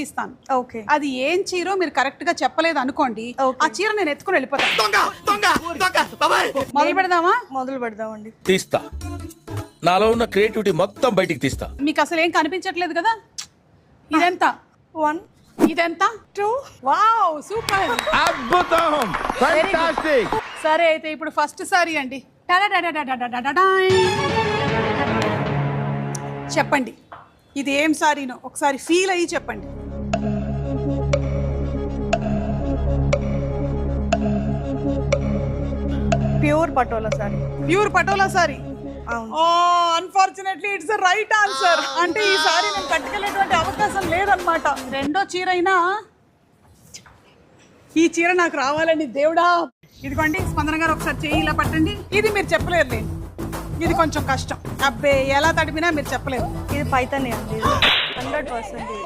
ఇస్తాను. ఓకే. అది ఏం చీరో మీరు కరెక్ట్ గా చెప్పలేదు అనుకోండి, ఆ చీర నేను ఎత్తుకుని వెళ్ళిపోతాను. మొదలు పెడదామా? మొదలు పెడదామండి. తీస్తా, నాలో ఉన్న క్రియేటివిటీ మొత్తం బయటికి తీస్తా. మీకు అసలు ఏం కనిపించట్లేదు కదా. ఇదెంత? 1 ఇదెంత? 2 వావ్, సూపర్, అద్భుతం, ఫెంటాస్టిక్. సరే అయితే ఇప్పుడు ఫస్ట్ సారీ అండి. చెప్పండి ఇది ఏం సారీనో ఒకసారి ఫీల్ అయ్యి చెప్పండి. ప్యూర్ పటోలా సారీ. ప్యూర్ పటోలా సారీ. అవును. Unfortunately it's right answer. అంటే ఈ సారీ నేను కట్టుకెళ్ళేటువంటి అవకాశం లేదన్నమాట. రెండో చీర అయినా ఈ చీర నాకు రావాలండి దేవుడా. ఇదిగోండి స్పందన గారు, ఒకసారి చెయ్యి ఇలా పట్టండి. ఇది మీరు చెప్పలేరులేండి, ఇది కొంచెం కష్టం. అబ్బే ఎలా తడిపినా మీరు చెప్పలేరు. ఇది పైతానే అండి, 100%.